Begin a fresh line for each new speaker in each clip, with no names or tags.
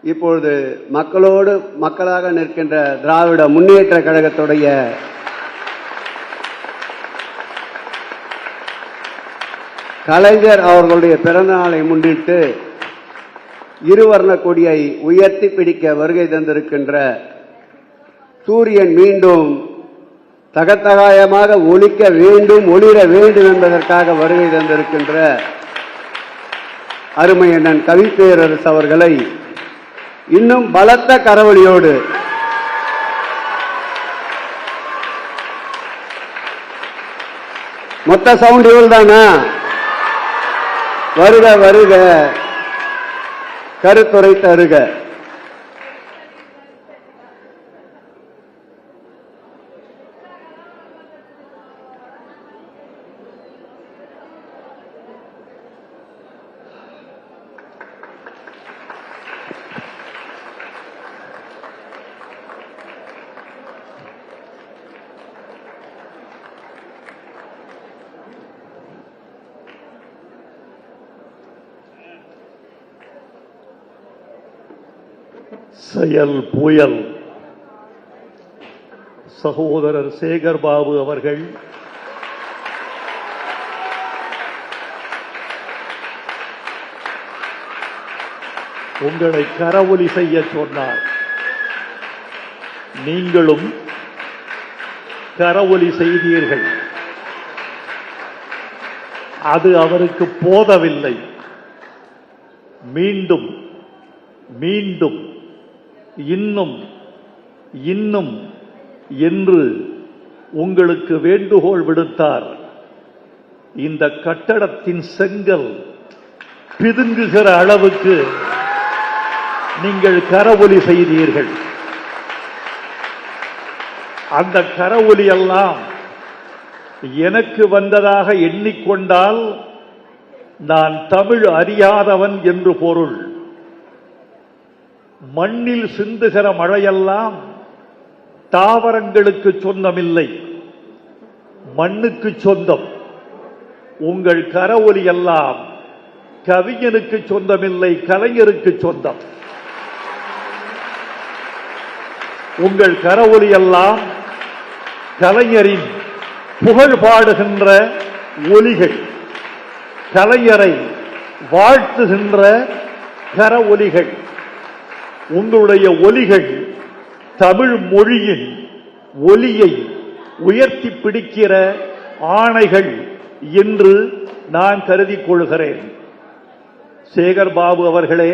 இப்பொழுது மக்களோடு மக்களாக நிற்கின்ற திராவிட முன்னேற்ற கழகத்துடைய கலைஞர் அவர்களுடைய பிறந்த நாளை முன்னிட்டு இருவர்ண கொடியை உயர்த்தி பிடிக்க வருகை தந்திருக்கின்ற சூரியன் மீண்டும் தகத்தகாயமாக ஒளிக்க வேண்டும், ஒளிர வேண்டும் என்பதற்காக வருகை தந்திருக்கின்ற அருமை அண்ணன் கவிப்பேரரசு அவர்களை இன்னும் பலத்த கரவொலியோடு மொத்த சவுண்ட் இவள் தானா? வருக வருக, கருத்துரை தருக.
செயல் புயல் சகோதரர் சேகர் பாபு அவர்கள் உங்களை கரவொலி செய்ய சொன்னார். நீங்களும் கரவொலி செய்தீர்கள். அது அவருக்கு போதவில்லை. மீண்டும் மீண்டும் இன்னும் இன்னும் என்று உங்களுக்கு வேண்டுகோள் விடுத்தார். இந்த கட்டடத்தின் செங்கல் பிதுங்குகிற அளவுக்கு நீங்கள் கரவொலி செய்தீர்கள். அந்த கரவொலி எல்லாம் எனக்கு வந்ததாக எண்ணிக்கொண்டால் நான் தமிழ் அறியாதவன் என்று பொருள். மண்ணில் சிந்துகிற மழையெல்லாம் தாவரங்களுக்கு சொந்தமில்லை, மண்ணுக்கு சொந்தம். உங்கள் கரவொலி எல்லாம் கவிஞனுக்கு சொந்தமில்லை, கலைஞருக்கு சொந்தம். உங்கள் கரவொலி எல்லாம் கலைஞரின் புகழ் பாடுகின்ற ஒலிகள், கலைஞரை வாழ்த்துகின்ற கரவொலிகள். உங்களுடைய ஒலிகள் தமிழ் மொழியின் ஒலியை உயர்த்தி பிடிக்கிற ஆணைகள் என்று நான் கருதிக் கொள்கிறேன். சேகர் பாபு அவர்களே,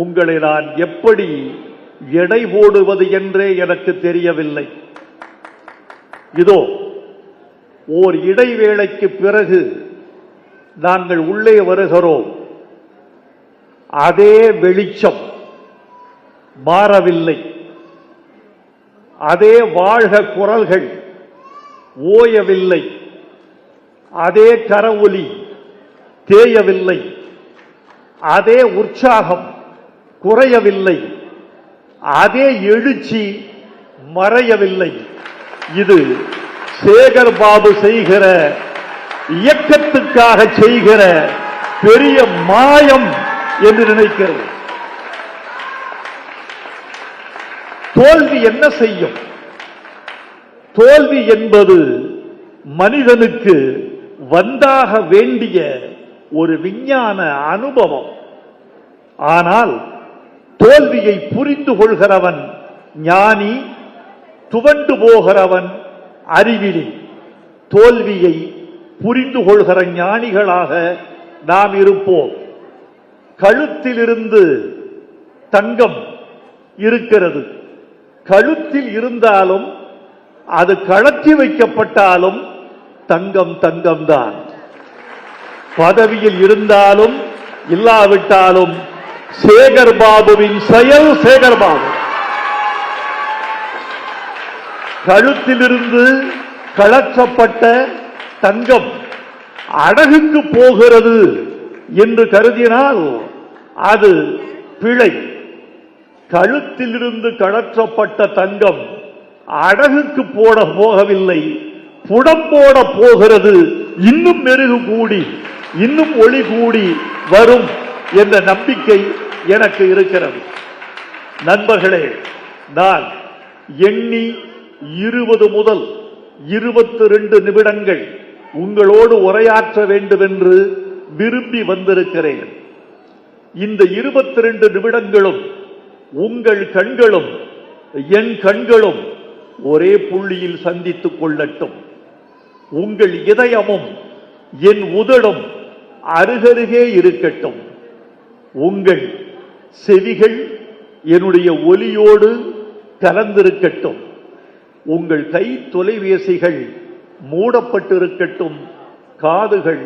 உங்களை நான் எப்படி எடை போடுவது என்றே எனக்கு தெரியவில்லை. இதோ ஓர் இடைவேளைக்கு பிறகு நாங்கள் உள்ளே வருகிறோம். அதே வெளிச்சம் மாறவில்லை, அதே வாழ்க குரல்கள் ஓயவில்லை, அதே கரவொலி தேயவில்லை, அதே உற்சாகம் குறையவில்லை, அதே எழுச்சி மறையவில்லை. இது சேகர் பாபு செய்கிற இயக்கத்துக்காக செய்கிற பெரிய மாயம் என்று நினைக்கிறது. தோல்வி என்ன செய்யும்? தோல்வி என்பது மனிதனுக்கு வந்தாக வேண்டிய ஒரு விஞ்ஞான அனுபவம். ஆனால் தோல்வியை புரிந்து கொள்கிறவன் ஞானி, துவண்டு போகிறவன் அறிவிலி. தோல்வியை புரிந்து கொள்கிற ஞானிகளாக நாம் இருப்போம். கழுத்திலிருந்து தங்கம் இருக்கிறது. கழுத்தில் இருந்தாலும் அது கழற்றி வைக்கப்பட்டாலும் தங்கம் தங்கம்தான். பதவியில் இருந்தாலும் இல்லாவிட்டாலும் சேகர் பாபுவின் செயல் சேகர் பாபு. கழுத்திலிருந்து கழற்றப்பட்ட தங்கம் அடகுக்கு போகிறது என்று கருதினால் அது பிழை. கழுத்திலிருந்து கழற்றப்பட்ட தங்கம் அடகுக்கு போட போகவில்லை, புடம் போட போகிறது. இன்னும் மெருகு கூடி, இன்னும் ஒளி கூடி வரும் என்ற நம்பிக்கை எனக்கு இருக்கிறது. நண்பர்களே, நான் எண்ணி 20 முதல் 22 நிமிடங்கள் உங்களோடு உரையாற்ற வேண்டும் என்று விரும்பி வந்திருக்கிறேன். இந்த 22 நிமிடங்களும் உங்கள் கண்களும் என் கண்களும் ஒரே புள்ளியில் சந்தித்துக் கொள்ளட்டும். உங்கள் இதயமும் என் உதடும் அருகருகே இருக்கட்டும். உங்கள் செவிகள் என்னுடைய ஒலியோடு கலந்திருக்கட்டும். உங்கள் கை தொலைபேசிகள் மூடப்பட்டிருக்கட்டும், காதுகள்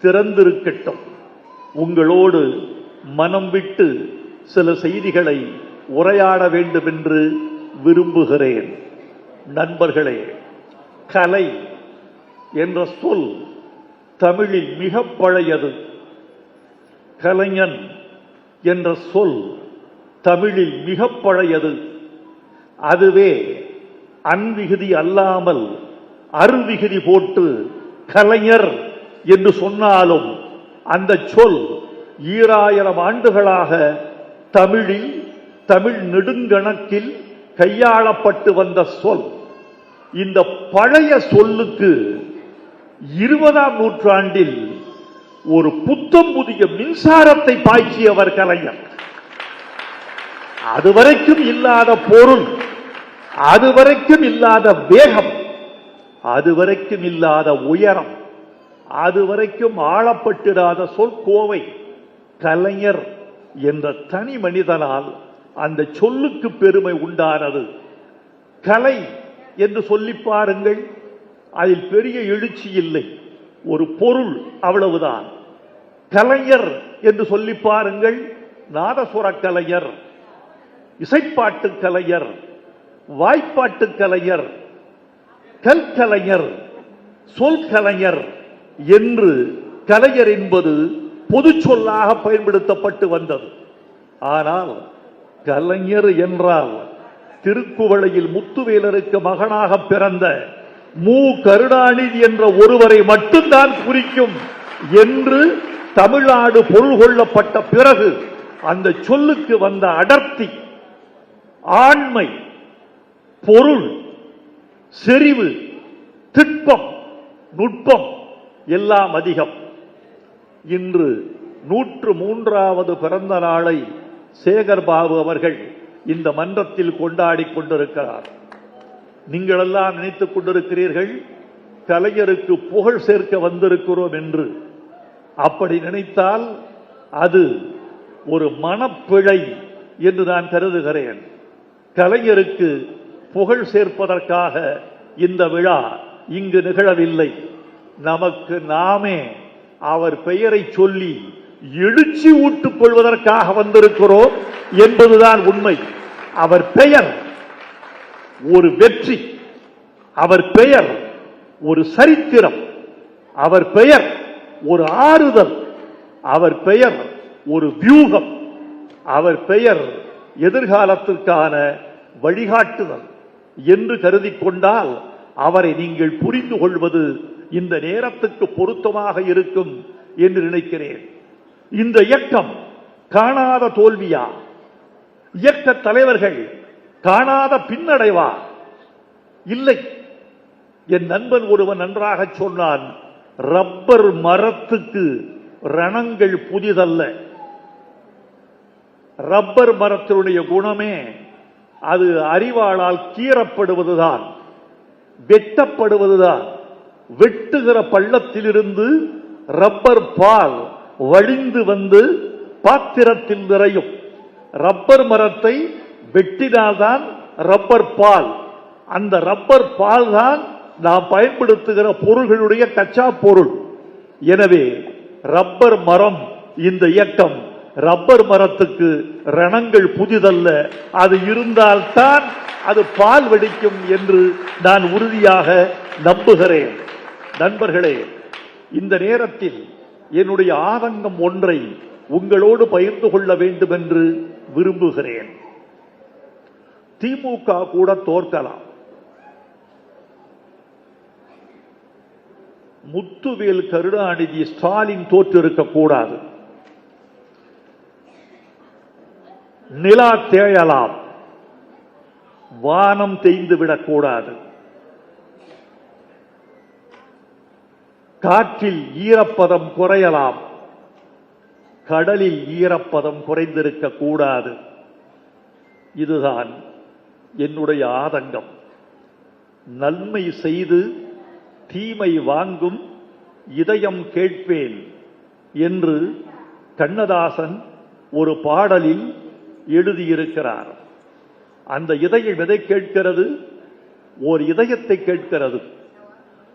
திறந்திருக்கட்டும். உங்களோடு மனம் விட்டு சில செய்திகளை உரையாட வேண்டும் என்று விரும்புகிறேன். நண்பர்களே, கலை என்ற சொல் தமிழில் மிக பழையது. கலைஞன் என்ற சொல் தமிழில் மிக பழையது. அதுவே அன்விகுதி அல்லாமல் அருவிகுதி போட்டு கலைஞர் என்று சொன்னாலும் அந்த சொல் 2000 ஆண்டுகளாக தமிழில் தமிழ் நெடுங்கணக்கில் கையாளப்பட்டு வந்த சொல். இந்த பழைய சொல்லுக்கு 20ஆம் நூற்றாண்டில் ஒரு புத்தம் புதிய மின்சாரத்தை பாய்ச்சியவர் கலைஞர். அதுவரைக்கும் இல்லாத பொருள், அதுவரைக்கும் இல்லாத வேகம், அதுவரைக்கும் இல்லாத உயரம், அதுவரைக்கும் ஆளப்பட்டிராத சொற்கோவை கலைஞர் என்ற தனி மனிதனால் அந்த சொல்லுக்கு பெருமை உண்டானது. கலை என்று சொல்லி பாருங்கள், அதில் பெரிய எழுச்சி இல்லை, ஒரு பொருள் அவ்வளவுதான். கலைஞர் என்று சொல்லி பாருங்கள், நாதசுர கலைஞர், இசைப்பாட்டு கலைஞர், வாய்ப்பாட்டு கலைஞர், கல்கலைஞர், சொல் கலைஞர் என்று கலைஞர் என்பது பொது சொல்லாக பயன்படுத்தப்பட்டு வந்தது. ஆனால் கலைஞர் என்றால் திருக்குவளையில் முத்துவேலருக்கு மகனாக பிறந்த மு. கருணாநிதி என்ற ஒருவரை மட்டும்தான் குறிக்கும் என்று தமிழ்நாடு பொருள் கொள்ளப்பட்ட பிறகு அந்த சொல்லுக்கு வந்த அடர்த்தி, ஆண்மை, பொருள், செறிவு, திட்பம், நுட்பம் எல்லாம் அதிகம். இன்று 103வது பிறந்த நாளை சேகர் பாபு அவர்கள் இந்த மன்றத்தில் கொண்டாடி கொண்டிருக்கிறார். நீங்கள் எல்லாம் நினைத்துக் கொண்டிருக்கிறீர்கள் கலைஞருக்கு புகழ் சேர்க்க வந்திருக்கிறோம் என்று. அப்படி நினைத்தால் அது ஒரு மனப்பிழை என்று நான் கருதுகிறேன். கலைஞருக்கு புகழ் சேர்ப்பதற்காக இந்த விழா இங்கு நிகழவில்லை. நமக்கு நாமே அவர் பெயரை சொல்லி எழுச்சி ஊட்டுக் கொள்வதற்காக வந்திருக்கிறோம் என்பதுதான் உண்மை. அவர் பெயர் ஒரு வெற்றி, அவர் பெயர் ஒரு சரித்திரம், அவர் பெயர் ஒரு ஆறுதல், அவர் பெயர் ஒரு வியூகம், அவர் பெயர் எதிர்காலத்திற்கான வழிகாட்டுதல் என்று கருதி கொண்டால் அவரை நீங்கள் புரிந்து கொள்வது இந்த நேரத்துக்கு பொருத்தமாக இருக்கும் என்று நினைக்கிறேன். இந்த இயக்கம் காணாத தோல்வியா? இயக்க தலைவர்கள் காணாத பின்னடைவா? இல்லை. என் நண்பன் ஒருவன் நன்றாக சொன்னான், ரப்பர் மரத்துக்கு ரணங்கள் புதிதல்ல. ரப்பர் மரத்தினுடைய குணமே அது அறிவாளால் கீறப்படுவதுதான், வெட்டப்படுவதுதான். வெட்டுகிற பள்ளத்திலிருந்து ரப்பர் பால் வழிந்து வந்து பாத்திரத்தில் நிறையும். ரப்பர் மரத்தை வெட்டினால்தான் ரப்பர் பால். அந்த ரப்பர் பால் தான் நாம் பயன்படுத்துகிற பொருள்களுடைய கச்சா பொருள். எனவே ரப்பர் மரம் இந்த இயக்கம் ரப்பர் மரத்துக்கு ரணங்கள் புதிதல்ல. அது இருந்தால்தான் அது பால் வெடிக்கும் என்று நான் உறுதியாக நம்புகிறேன். நண்பர்களே, இந்த நேரத்தில் என்னுடைய ஆதங்கம் ஒன்றை உங்களோடு பகிர்ந்து கொள்ள வேண்டும் என்று விரும்புகிறேன். திமுக கூட தோற்கலாம், முத்துவேல் கருணாநிதி ஸ்டாலின் தோற்றிருக்க கூடாது. நிலா தேயலாம், வானம் தேய்ந்து விடக்கூடாது. காற்றில் ஈரப்பதம் குறையலாம், கடலில் ஈரப்பதம் குறைந்திருக்க கூடாது. இதுதான் என்னுடைய ஆதங்கம். நன்மை செய்து தீமை வாங்கும் இதயம் கேட்பேன் என்று கண்ணதாசன் ஒரு பாடலில் எழுதியிருக்கிறார். அந்த இதயம் எதை கேட்கிறது? ஓர் இதயத்தை கேட்கிறது.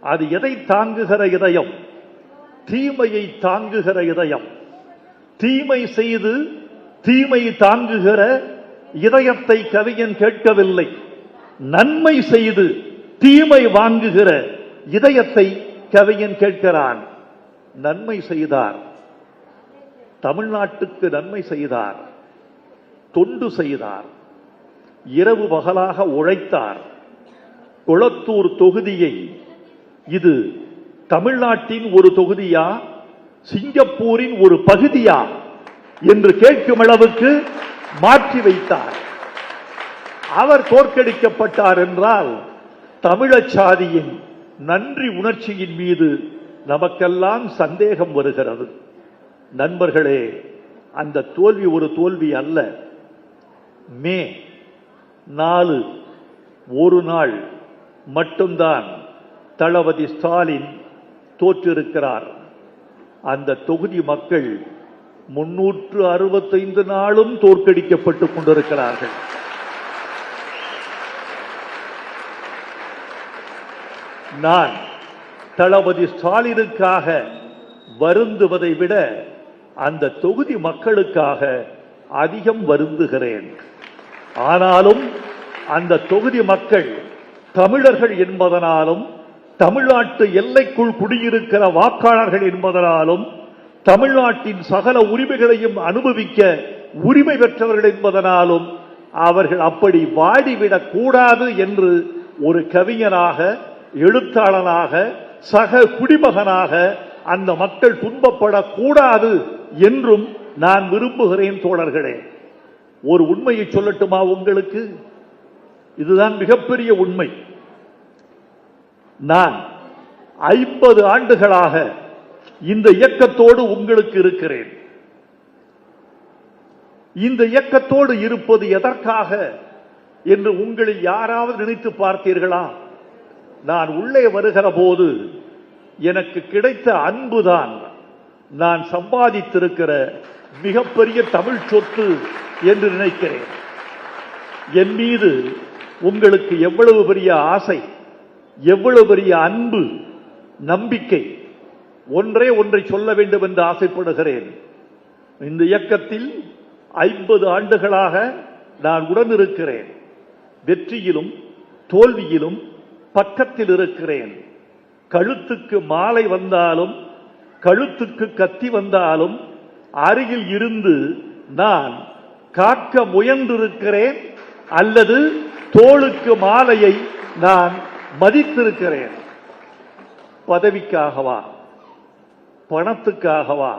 அது எதை தாங்குகிற இதயம்? தீமையை தாங்குகிற இதயம். தீமை செய்து தீமை தாங்குகிற இதயத்தை கவிஞன் கேட்கவில்லை. நன்மை செய்து தீமை வாங்குகிற இதயத்தை கவிஞன் கேட்கிறான். நன்மை செய்தார், தமிழ்நாட்டுக்கு நன்மை செய்தார், தொண்டு செய்தார், இரவு பகலாக உழைத்தார். கொளத்தூர் தொகுதியை இது தமிழ்நாட்டின் ஒரு தொகுதியா, சிங்கப்பூரின் ஒரு பகுதியா என்று கேட்கும் அளவுக்கு மாற்றி வைத்தார். அவர் தோற்கடிக்கப்பட்டார் என்றால் தமிழச் சாதியின் நன்றி உணர்ச்சியின் மீது நமக்கெல்லாம் சந்தேகம் வருகிறது. நண்பர்களே, அந்த தோல்வி ஒரு தோல்வி அல்ல. மே 4 ஒரு நாள் மட்டும்தான் தளபதி ஸ்டாலின் தோற்றிருக்கிறார். அந்த தொகுதி மக்கள் 365 நாளும் தோற்கடிக்கப்பட்டுக் கொண்டிருக்கிறார்கள். நான் தளபதி ஸ்டாலினுக்காக வருந்துவதை விட அந்த தொகுதி மக்களுக்காக அதிகம் வருந்துகிறேன். ஆனாலும் அந்த தொகுதி மக்கள் தமிழர்கள் என்பதனாலும், தமிழ்நாட்டு எல்லைக்குள் குடியிருக்கிற வாக்காளர்கள் என்பதனாலும், தமிழ்நாட்டின் சகல உரிமைகளையும் அனுபவிக்க உரிமை பெற்றவர்கள் என்பதனாலும் அவர்கள் அப்படி வாடிவிடக் கூடாது என்று ஒரு கவிஞனாக, எழுத்தாளனாக, சக குடிமகனாக அந்த மக்கள் துன்பப்படக்கூடாது என்றும் நான் விரும்புகிறேன். தோழர்களே, ஒரு உண்மையை சொல்லட்டுமா உங்களுக்கு? இதுதான் மிகப்பெரிய உண்மை. நான் 50 ஆண்டுகளாக இந்த இயக்கத்தோடு உங்களுக்கு இருக்கிறேன். இந்த இயக்கத்தோடு இருப்பது எதற்காக என்று உங்களில் யாராவது நினைத்து பார்த்தீர்களா? நான் உள்ளே வருகிற போது எனக்கு கிடைத்த அன்புதான் நான் சம்பாதித்திருக்கிற மிகப்பெரிய தமிழ் சொத்து என்று நினைக்கிறேன். என் மீது உங்களுக்கு எவ்வளவு பெரிய ஆசை, எவ்வளவு பெரிய அன்பு, நம்பிக்கை. ஒன்றை சொல்ல வேண்டும் என்று ஆசைப்படுகிறேன். இந்த இயக்கத்தில் 50 ஆண்டுகளாக நான் உடன் இருக்கிறேன். வெற்றியிலும் தோல்வியிலும் பக்கத்தில் இருக்கிறேன். கழுத்துக்கு மாலை வந்தாலும், கழுத்துக்கு கத்தி வந்தாலும் அருகில் இருந்து நான் காக்க முயன்றிருக்கிறேன், அல்லது தோளுக்கு மாலையை நான் மதித்திருக்கிறேன். பதவிக்காகவா, பணத்துக்காகவா,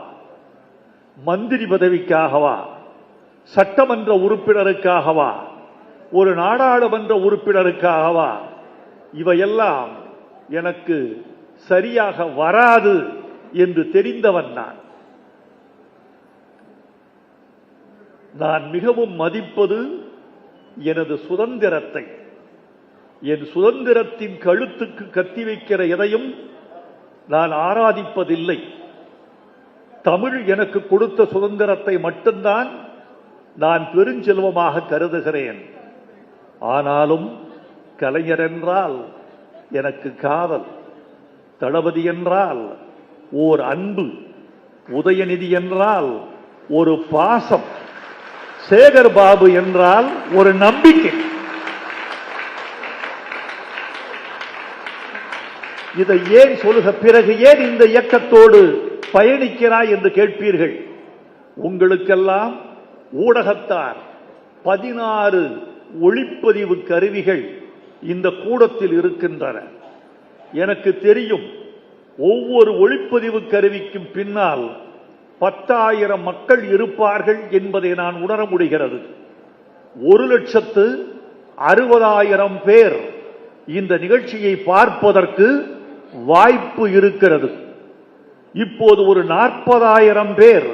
மந்திரி பதவிக்காகவா, சட்டமன்ற உறுப்பினருக்காகவா, ஒரு நாடாளுமன்ற உறுப்பினருக்காகவா? இவையெல்லாம் எனக்கு சரியாக வராது என்று தெரிந்தவன் நான் மிகவும் மதிப்பது எனது சுதந்திரத்தை. என் சுதந்திரத்தின் கழுத்துக்கு கத்தி வைக்கிற எதையும் நான் ஆராதிப்பதில்லை. தமிழ் எனக்கு கொடுத்த சுதந்திரத்தை மட்டும்தான் நான் பெருஞ்செல்வமாக கருதுகிறேன். ஆனாலும் கலைஞர் என்றால் எனக்கு காதல், தளபதி என்றால் ஓர் அன்பு, உதயநிதி என்றால் ஒரு பாசம், சேகர் பாபு என்றால் ஒரு நம்பிக்கை. இதை ஏன் சொல்லுக, பிறகு ஏன் இந்த இயக்கத்தோடு பயணிக்கிறாய் என்று கேட்பீர்கள். உங்களுக்கெல்லாம் ஊடகத்தார் 16 ஒளிப்பதிவு கருவிகள் இந்த கூடத்தில் இருக்கின்றன. எனக்கு தெரியும், ஒவ்வொரு ஒளிப்பதிவு கருவிக்கும் பின்னால் 10,000 மக்கள் இருப்பார்கள் என்பதை நான் உணர முடிகிறது. 1,60,000 பேர் இந்த நிகழ்ச்சியை பார்ப்பதற்கு வாய்ப்பு இருக்கிறது. இப்போது ஒரு 40,000 பேர்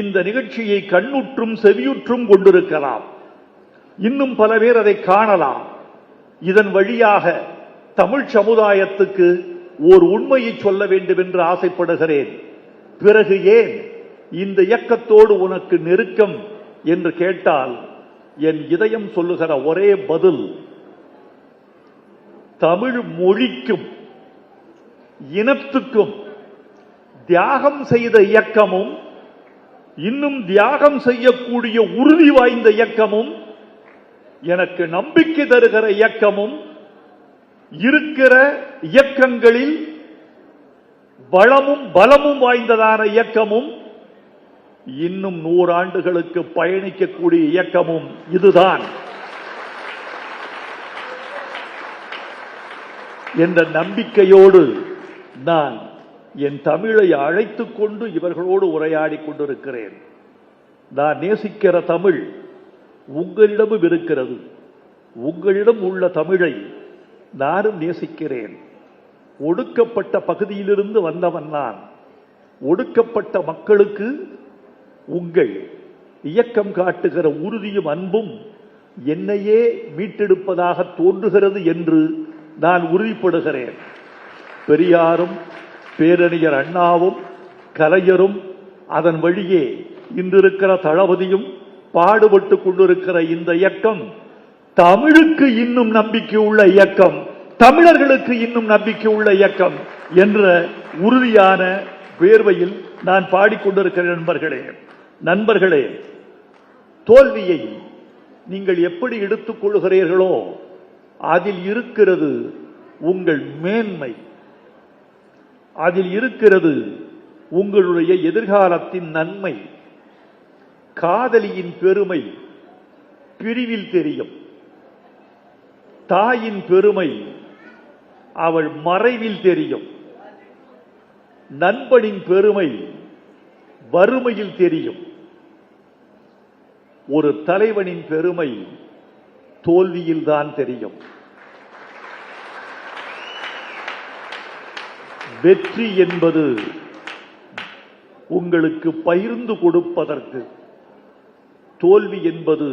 இந்த நிகழ்ச்சியை கண்ணுற்றும் செவியுற்றும் கொண்டிருக்கலாம். இன்னும் பல பேர் அதை காணலாம். இதன் வழியாக தமிழ் சமுதாயத்துக்கு ஒரு உண்மையை சொல்ல வேண்டும் என்று ஆசைப்படுகிறேன். பிறகு ஏன் இந்த இயக்கத்தோடு உனக்கு நெருக்கம் என்று கேட்டால் என் இதயம் சொல்லுகிற ஒரே பதில், தமிழ் மொழிக்கும் இனத்துக்கும் தியாகம் செய்த இயக்கமும் இன்னும் தியாகம் செய்யக்கூடிய உறுதி வாய்ந்த இயக்கமும் எனக்கு நம்பிக்கை தருகிற இயக்கமும் இருக்கிற இயக்கங்களில் வளமும் பலமும் வாய்ந்ததான இயக்கமும் இன்னும் 100 ஆண்டுகளுக்கு பயணிக்கக்கூடிய இயக்கமும் இதுதான் என்ற நம்பிக்கையோடு நான் என் தமிழை அழைத்துக் கொண்டு இவர்களோடு உரையாடி கொண்டிருக்கிறேன். நான் நேசிக்கிற தமிழ் உங்களிடமும் இருக்கிறது. உங்களிடம் உள்ள தமிழை நானும் நேசிக்கிறேன். ஒடுக்கப்பட்ட பகுதியிலிருந்து வந்தவன் நான். ஒடுக்கப்பட்ட மக்களுக்கு உங்கள் இயக்கம் காட்டுகிற உறுதியும் அன்பும் என்னையே மீட்டெடுப்பதாக தோன்றுகிறது என்று நான் உறுதிப்படுகிறேன். பெரியாரும் பேரறிஞர் அண்ணாவும் கலைஞரும் அதன் வழியே இன்றிருக்கிற தளபதியும் பாடுபட்டு கொண்டிருக்கிற இந்த இயக்கம் தமிழுக்கு இன்னும் நம்பிக்கை உள்ள இயக்கம், தமிழர்களுக்கு இன்னும் நம்பிக்கை உள்ள இயக்கம் என்ற உறுதியான வேர்வையில் நான் பாடிக்கொண்டிருக்கிறேன். நண்பர்களே, தோல்வியை நீங்கள் எப்படி எடுத்துக் கொள்கிறீர்களோ அதில் இருக்கிறது உங்கள் மேன்மை, அதில் இருக்கிறது உங்களுடைய எதிர்காலத்தின் நன்மை. காதலியின் பெருமை பிரிவில் தெரியும். தாயின் பெருமை அவள் மறைவில் தெரியும். நண்பனின் பெருமை வறுமையில் தெரியும். ஒரு தலைவனின் பெருமை தோல்வியில் தான் தெரியும். வெற்றி என்பது உங்களுக்கு பகிர்ந்து கொடுப்பதற்கு, தோல்வி என்பது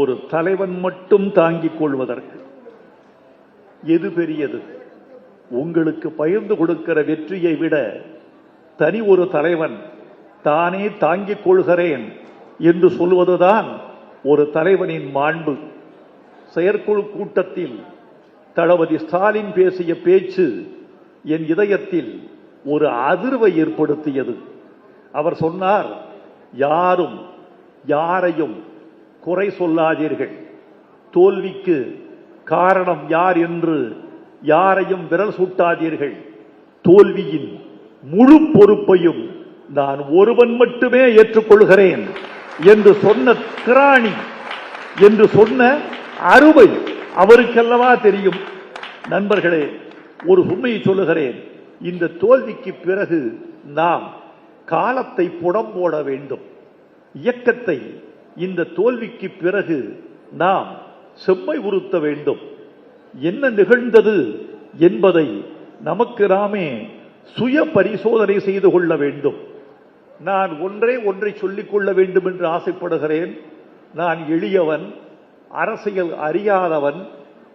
ஒரு தலைவன் மட்டும் தாங்கிக் கொள்வதற்கு. எது பெரியது? உங்களுக்கு பகிர்ந்து கொடுக்கிற வெற்றியை விட தனி ஒரு தலைவன் தானே தாங்கிக் கொள்கிறேன் என்று சொல்வதுதான் ஒரு தலைவனின் மாண்பு. செயற்குழு கூட்டத்தில் தளபதி ஸ்டாலின் பேசிய பேச்சு என் இதயத்தில் ஒரு அதிர்வை ஏற்படுத்தியது. அவர் சொன்னார், யாரும் யாரையும் குறை சொல்லாதீர்கள், தோல்விக்கு காரணம் யார் என்று யாரையும் விரல் சூட்டாதீர்கள், தோல்வியின் முழு பொறுப்பையும் நான் ஒருவன் மட்டுமே ஏற்றுக்கொள்கிறேன் என்று சொன்ன திராணி, என்று சொன்ன அருமை அவருக்கல்லவா தெரியும். நண்பர்களே, ஒரு உண்மையை சொல்லுகிறேன். இந்த தோல்விக்கு பிறகு நாம் காலத்தை புடம் போட வேண்டும். இயக்கத்தை இந்த தோல்விக்கு பிறகு நாம் செம்மை உறுத்த வேண்டும். என்ன நிகழ்ந்தது என்பதை நமக்கு நாமே சுய பரிசோதனை செய்து கொள்ள வேண்டும். நான் ஒன்றை சொல்லிக் கொள்ள வேண்டும் என்று ஆசைப்படுகிறேன். நான் எளியவன், அரசியல் அறியாதவன்,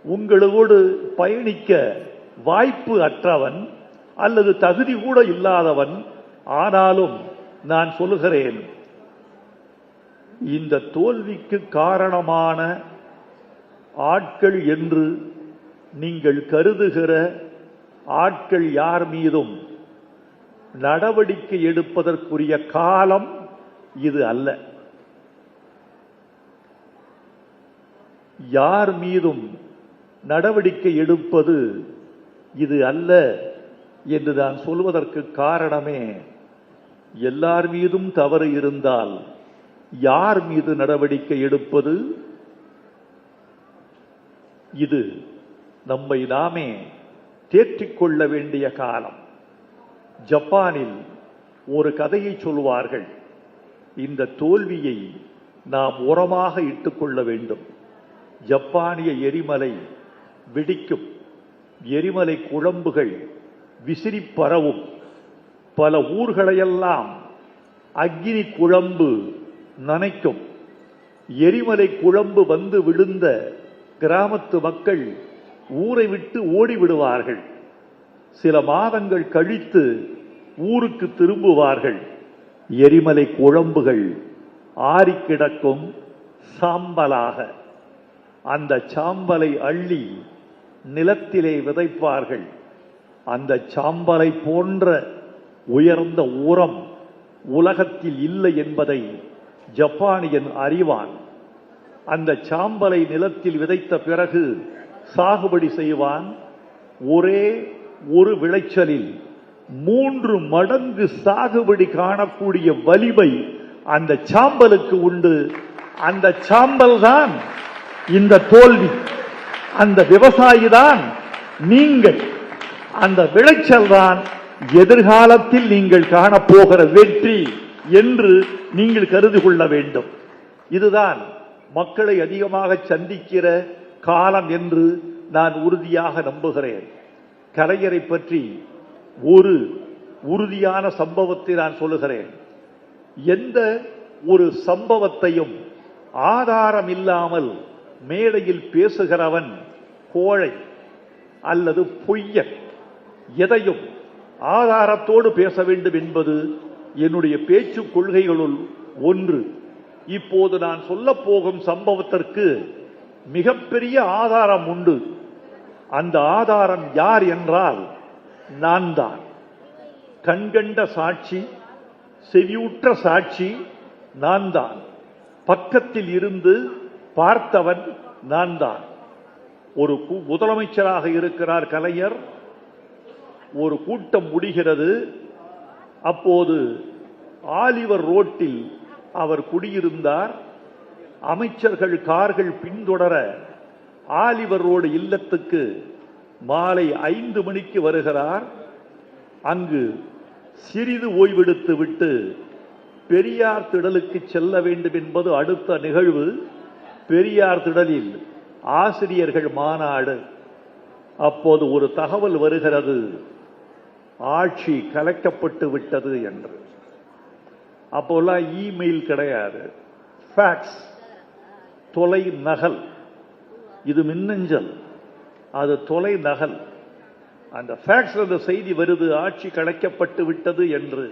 உங்களோடு பயணிக்க வாய்ப்பு அற்றவன் அல்லது தகுதி கூட இல்லாதவன். ஆனாலும் நான் சொல்லுகிறேன், இந்த தோல்விக்கு காரணமான ஆட்கள் என்று நீங்கள் கருதுகிற ஆட்கள் யார் மீதும் நடவடிக்கை எடுப்பதற்குரிய காலம் இது அல்ல. யார் மீதும் நடவடிக்கை எடுப்பது இது அல்ல என்று நான் சொல்வதற்கு காரணமே, எல்லார் மீதும் தவறு இருந்தால் யார் மீது நடவடிக்கை எடுப்பது? இது நம்மை நாமே தேற்றிக்கொள்ள வேண்டிய காலம். ஜப்பானில் ஒரு கதையை சொல்வார்கள். இந்த தோல்வியை நாம் உரமாக இட்டுக்கொள்ள வேண்டும். ஜப்பானிய எரிமலை வெடிக்கும், எரிமலை குழம்புகள் விசிறி பரவும், பல ஊர்களையெல்லாம் அக்னி குழம்பு நனைக்கும். எரிமலை குழம்பு வந்து விழுந்த கிராமத்து மக்கள் ஊரை விட்டு ஓடிவிடுவார்கள். சில மாதங்கள் கழித்து ஊருக்கு திரும்புவார்கள். எரிமலை குழம்புகள் ஆறி கிடக்கும் சாம்பலாக. அந்த சாம்பலை அள்ளி நிலத்திலே விதைப்பார்கள். அந்த சாம்பலை போன்ற உயர்ந்த உரம் உலகத்தில் இல்லை என்பதை ஜப்பானியன் அறிவான். அந்த சாம்பலை நிலத்தில் விதைத்த பிறகு சாகுபடி செய்வான். ஒரே ஒரு விளைச்சலில் 3 மடங்கு சாகுபடி காணக்கூடிய வலிமை அந்த சாம்பலுக்கு உண்டு. அந்த சாம்பல் தான் இந்த தோல்வி. அந்த விவசாயி தான் நீங்கள். அந்த விளைச்சல் தான் எதிர்காலத்தில் நீங்கள் காணப்போகிற வெற்றி என்று நீங்கள் கருதி கொள்ள வேண்டும். இதுதான் மக்களை அதிகமாக சந்திக்கிற காலம் என்று நான் உறுதியாக நம்புகிறேன். கலைஞரை பற்றி ஒரு உறுதியான சம்பவத்தை நான் சொல்லுகிறேன். எந்த ஒரு சம்பவத்தையும் ஆதாரம் இல்லாமல் மேடையில் பேசுகிறவன் கோழை அல்லது பொய்யன். எதையும் ஆதாரத்தோடு பேச வேண்டும் என்பது என்னுடைய பேச்சு கொள்கைகளுள் ஒன்று. இப்போது நான் சொல்ல போகும் சம்பவத்திற்கு மிகப்பெரிய ஆதாரம் உண்டு. அந்த ஆதாரம் யார் என்றால் நான் தான். கண்கண்ட சாட்சி, செவியுற்ற சாட்சி நான் தான். பக்கத்தில் இருந்து பார்த்தவன் நான் தான். ஒரு முதலமைச்சராக இருக்கிறார் கலைஞர். ஒரு கூட்டம் முடிகிறது. அப்போது ஆலிவர் ரோட்டில் அவர் குடியிருந்தார். அமைச்சர்கள் கார்கள் பின்தொடர ஆலிவர் ரோடு இல்லத்துக்கு மாலை 5 மணிக்கு வருகிறார். அங்கு சிறிது ஓய்வெடுத்து விட்டு பெரியார் திடலுக்கு செல்ல வேண்டும் என்பது அடுத்த நிகழ்வு. பெரியார் திடலில் ஆசிரியர்கள் மாநாடு. அப்போது ஒரு தகவல் வருகிறது, ஆட்சி கலைக்கப்பட்டு விட்டது என்று. அப்போல்லாம் இமெயில் கிடையாது, ஃபேக்ஸ், தொலை நகல். இது மின்னஞ்சல், அது தொலை நகல். அந்த ஃபேக்ஸ் அந்த செய்தி வருது, ஆட்சி கலைக்கப்பட்டு விட்டது என்று.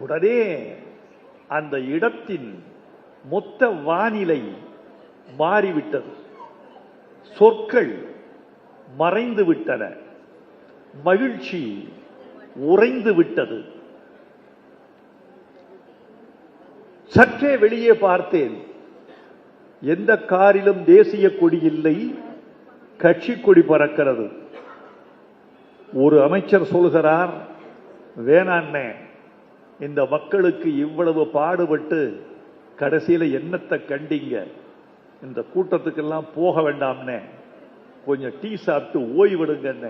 உடனே அந்த இடத்தின் மொத்த வானிலை மாறிவிட்டது. சொற்கள் மறைந்து விட்டன. மகிழ்ச்சி உறைந்து விட்டது. சற்றே வெளியே பார்த்தேன். எந்த காரிலும் தேசிய கொடி இல்லை, கட்சி கொடி பறக்கிறது. ஒரு அமைச்சர் சொல்கிறார், வேணாண்ணே, இந்த மக்களுக்கு இவ்வளவு பாடுபட்டு கடைசியில் என்னத்தை கண்டிங்க, இந்த கூட்டத்துக்கெல்லாம் போக வேண்டாம்னே, கொஞ்சம் டீ சாப்பிட்டு ஓய்விடுங்க.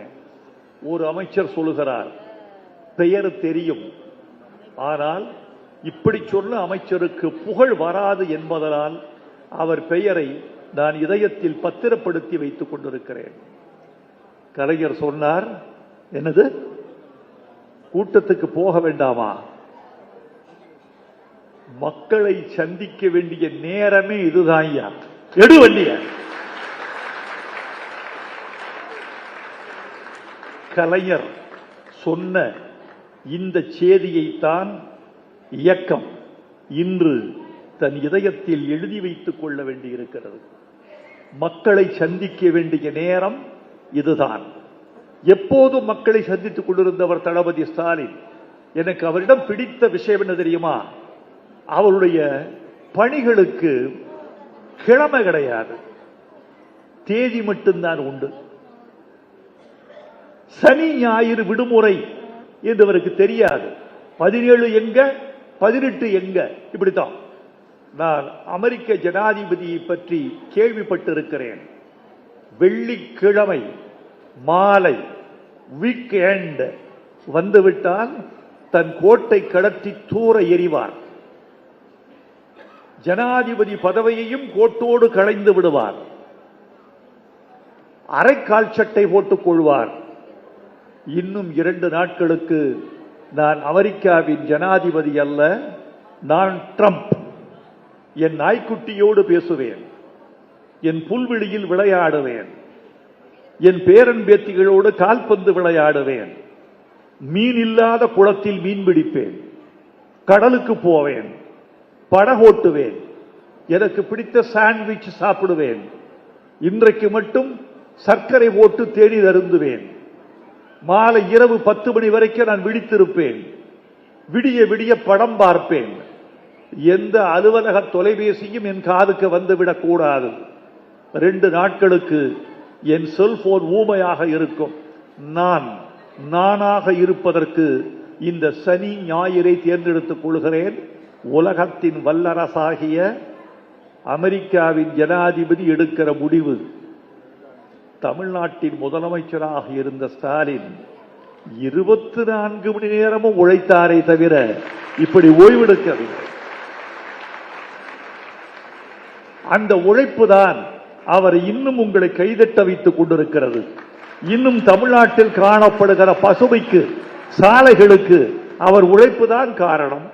ஒரு அமைச்சர் சொல்லுகிறார், பெயர் தெரியும், ஆனால் இப்படி சொன்ன அமைச்சருக்கு புகழ் வராது என்பதனால் அவர் பெயரை நான் இதயத்தில் பத்திரப்படுத்தி வைத்துக் கொண்டிருக்கிறேன். கலைஞர் சொன்னார், என்னது கூட்டத்துக்கு போக வேண்டாமா? மக்களை சந்திக்க வேண்டிய நேரமே இதுதான். எடு வண்டிய. கலைஞர் சொன்ன இந்த செய்தியைத்தான் இயக்கம் இன்று தன் இதயத்தில் எழுதி வைத்துக் கொள்ள வேண்டியிருக்கிறது. மக்களை சந்திக்க வேண்டிய நேரம் இதுதான். எப்போதும் மக்களை சந்தித்துக் கொண்டிருந்தவர் தளபதி ஸ்டாலின். எனக்கு அவரிடம் பிடித்த விஷயம் என்ன தெரியுமா? அவருடைய பணிகளுக்கு கிழமை கிடையாது, தேதி மட்டும்தான் உண்டு. சனி ஞாயிறு விடுமுறை என்று அவருக்கு தெரியாது. 17 எங்க, 18 எங்க, இப்படித்தான். நான் அமெரிக்க ஜனாதிபதியை பற்றி கேள்விப்பட்டிருக்கிறேன். வெள்ளிக்கிழமை மாலை வீக்கெண்ட் வந்துவிட்டால் தன் கோட்டை கடத்தி தூர எறிவார். ஜனாதிபதி பதவியையும் கோட்டோடு களைந்து விடுவார். அரைக்கால் சட்டை போட்டுக் கொள்வார். இன்னும் 2 நாட்களுக்கு நான் அமெரிக்காவின் ஜனாதிபதி அல்ல, நான் ட்ரம்ப். என் நாய்க்குட்டியோடு பேசுவேன், என் புல்வெளியில் விளையாடுவேன், என் பேரன் பேத்திகளோடு கால்பந்து விளையாடுவேன், மீன் இல்லாத குளத்தில் மீன் பிடிப்பேன், கடலுக்கு போவேன், படகோட்டுவேன், எனக்கு பிடித்த சாண்ட்விச் சாப்பிடுவேன், இன்றைக்கு மட்டும் சர்க்கரை போட்டு தேநீர் அருந்துவேன், மாலை இரவு 10 மணி வரைக்கும் நான் விழித்திருப்பேன், விடிய விடிய படம் பார்ப்பேன், எந்த அலுவலக தொலைபேசியும் என் காதுக்கு வந்துவிடக் கூடாது. 2 நாட்களுக்கு என் செல்போன் ஊமையாக இருக்கும். நானாக இருப்பதற்கு இந்த சனி ஞாயிறை தேர்ந்தெடுத்துக் கொள்கிறேன். உலகத்தின் வல்லரசாகிய அமெரிக்காவின் ஜனாதிபதி எடுக்கிற முடிவு. தமிழ்நாட்டின் முதலமைச்சராக இருந்த ஸ்டாலின் 24 மணி நேரமும் உழைத்தாரே தவிர இப்படி ஓய்வெடுக்கவில்லை. அந்த உழைப்பு தான் அவர் இன்னும் உங்களை கைதட்ட வைத்துக் கொண்டிருக்கிறது. இன்னும் தமிழ்நாட்டில் காணப்படுகிற பசுமைக்கு, சாலைகளுக்கு அவர் உழைப்பு தான் காரணம்.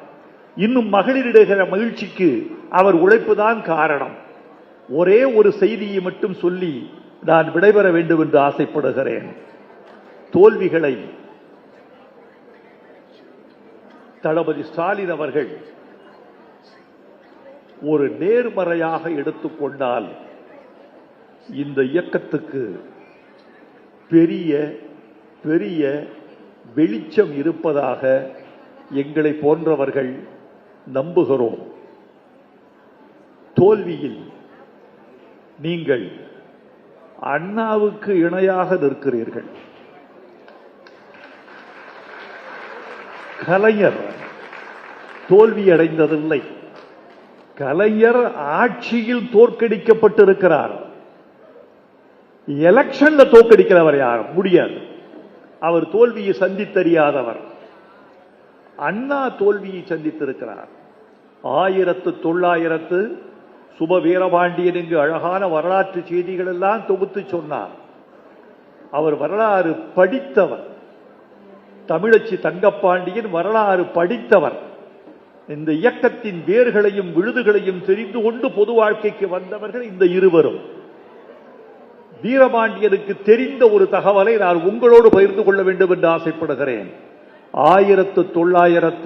இன்னும் மகளிரிடுகிற மகிழ்ச்சிக்கு அவர் உழைப்பு தான் காரணம். ஒரே ஒரு செய்தியை மட்டும் சொல்லி நான் விடைபெற வேண்டும் என்று ஆசைப்படுகிறேன். தோல்விகளை தளபதி ஸ்டாலின் அவர்கள் ஒரு நேர்மறையாக எடுத்துக்கொண்டால் இந்த இயக்கத்துக்கு பெரிய பெரிய வெளிச்சம் இருப்பதாக எங்களை போன்றவர்கள் நம்புகிறோம். தோல்வியில் நீங்கள் அண்ணாவுக்கு இணையாக நிற்கிறீர்கள். கலைஞர் தோல்வியடைந்ததில்லை. கலைஞர் ஆட்சியில் தோற்கடிக்கப்பட்டிருக்கிறார். எலெக்ஷன்ல தோற்கடிக்கிறவர் யார்? முடியாது. அவர் தோல்வியை சந்தித்தறியாதவர். அண்ணா தோல்வியை சந்தித்திருக்கிறார். 1900 சுப வீரபாண்டியன் என்கு அழகான வரலாற்று செய்திகள் எல்லாம் தொகுத்து சொன்னார். அவர் வரலாறு படித்தவர். தமிழச்சி தங்கப்பாண்டியன் வரலாறு படித்தவர். இந்த இயக்கத்தின் வேர்களையும் விழுதுகளையும் தெரிந்து கொண்டு பொது வாழ்க்கைக்கு வந்தவர்கள் இந்த இருவரும். வீரபாண்டியனுக்கு தெரிந்த ஒரு தகவலை நான் உங்களோடு பகிர்ந்து கொள்ள வேண்டும் என்று ஆசைப்படுகிறேன். 1950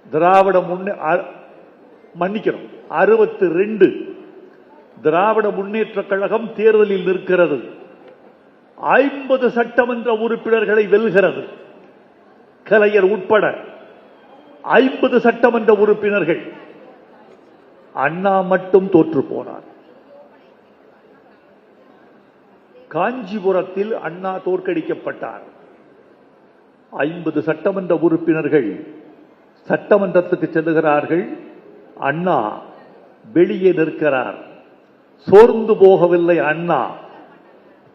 திராவிட 62 திராவிட முன்னேற்ற கழகம் தேர்தலில் நிற்கிறது. 50 சட்டமன்ற உறுப்பினர்களை வெல்கிறது. கலைஞர் உட்பட 50 சட்டமன்ற உறுப்பினர்கள். அண்ணா மட்டும் தோற்று போனார். காஞ்சிபுரத்தில் அண்ணா தோற்கடிக்கப்பட்டார். 50 சட்டமன்ற உறுப்பினர்கள் சட்டமன்றத்துக்கு செல்லுகிறார்கள். அண்ணா வெளியே நிற்கிறார். சோர்ந்து போகவில்லை அண்ணா,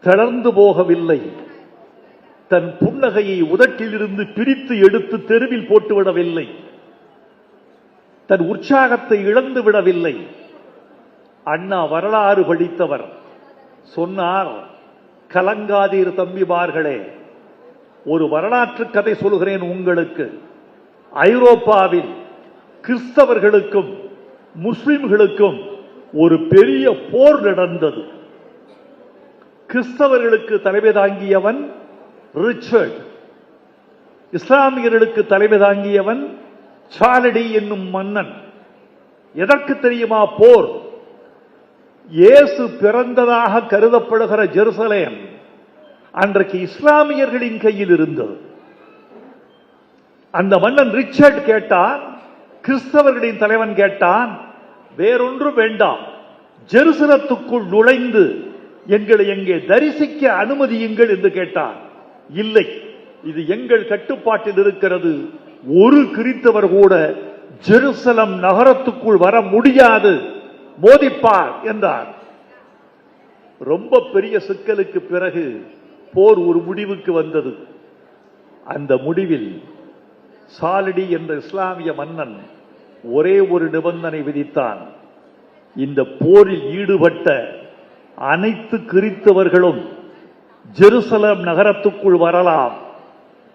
தளர்ந்து போகவில்லை. தன் புன்னகையை உதட்டில் இருந்து பிரித்து எடுத்து தெருவில் போட்டுவிடவில்லை. தன் உற்சாகத்தை இழந்து விடவில்லை. அண்ணா வரலாறு படித்தவர். சொன்னார், கலங்காதீர் தம்பிமார்களே, ஒரு வரலாற்று கதை சொல்கிறேன் உங்களுக்கு. ஐரோப்பாவில் கிறிஸ்தவர்களுக்கும் முஸ்லிம்களுக்கும் ஒரு பெரிய போர் நடந்தது. கிறிஸ்தவர்களுக்கு தலைமை தாங்கியவன் ரிச்சர்ட், இஸ்லாமியர்களுக்கு தலைமை தாங்கியவன் சாலடி என்னும் மன்னன். எதற்கு தெரியுமா போர்? இயேசு பிறந்ததாக கருதப்படுகிற ஜெருசலேம் அன்றைக்கு இஸ்லாமியர்களின் கையில் இருந்தது. அந்த மன்னன் ரிச்சர்ட் கேட்டான், கிறிஸ்தவர்களின் தலைவன் கேட்டான், வேறொன்றும் வேண்டாம், ஜெருசலத்துக்குள் நுழைந்து எங்களை எங்கே தரிசிக்க அனுமதியுங்கள் என்று கேட்டான். இல்லை, இது எங்கள் கட்டுப்பாட்டில் இருக்கிறது. ஒரு கிறிஸ்தவர் கூட ஜெருசலம் நகரத்துக்குள் வர முடியாது, மோதிப்பார் என்றார். ரொம்ப பெரிய சிக்கலுக்கு பிறகு போர் ஒரு முடிவுக்கு வந்தது. அந்த முடிவில் சாலடி என்ற இஸ்லாமிய மன்னன் ஒரே ஒரு நிபந்தனை விதித்தான். இந்த போரில் ஈடுபட்ட அனைத்து கிறித்தவர்களும் ஜெருசலம் நகரத்துக்குள் வரலாம்,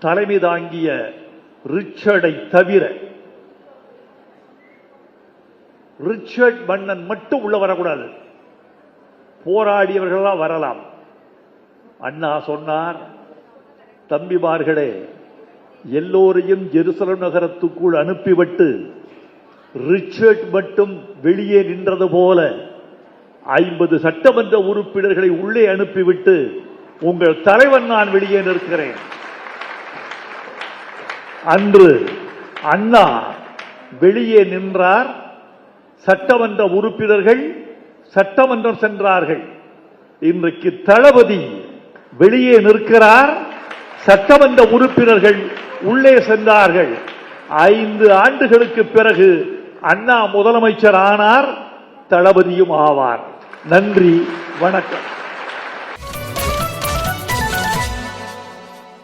தலைமை தாங்கிய ரிச்சர்டை தவிர. ரிச்சர்ட் மன்னன் மட்டும் உள்ள வரக்கூடாது, போராடியவர்களாம் வரலாம். அண்ணா சொன்னார், தம்பிமார்களே, எல்லோரையும் ஜெருசலம் நகரத்துக்குள் அனுப்பிவிட்டு ரிச்சர்ட் மட்டும் வெளியே நின்றது போல 50 சட்டமன்ற உறுப்பினர்களை உள்ளே அனுப்பிவிட்டு உங்கள் தலைவன் நான் வெளியே நிற்கிறேன். அன்று அண்ணா வெளியே நின்றார், சட்டமன்ற உறுப்பினர்கள் சட்டமன்றம் சென்றார்கள். இன்றைக்கு தளபதி வெளியே நிற்கிறார், சட்டமன்ற உறுப்பினர்கள் உள்ளே சென்றார்கள். 5 ஆண்டுகளுக்கு பிறகு அண்ணா முதலமைச்சர் ஆனார், தளபதியும் ஆவார். நன்றி, வணக்கம்.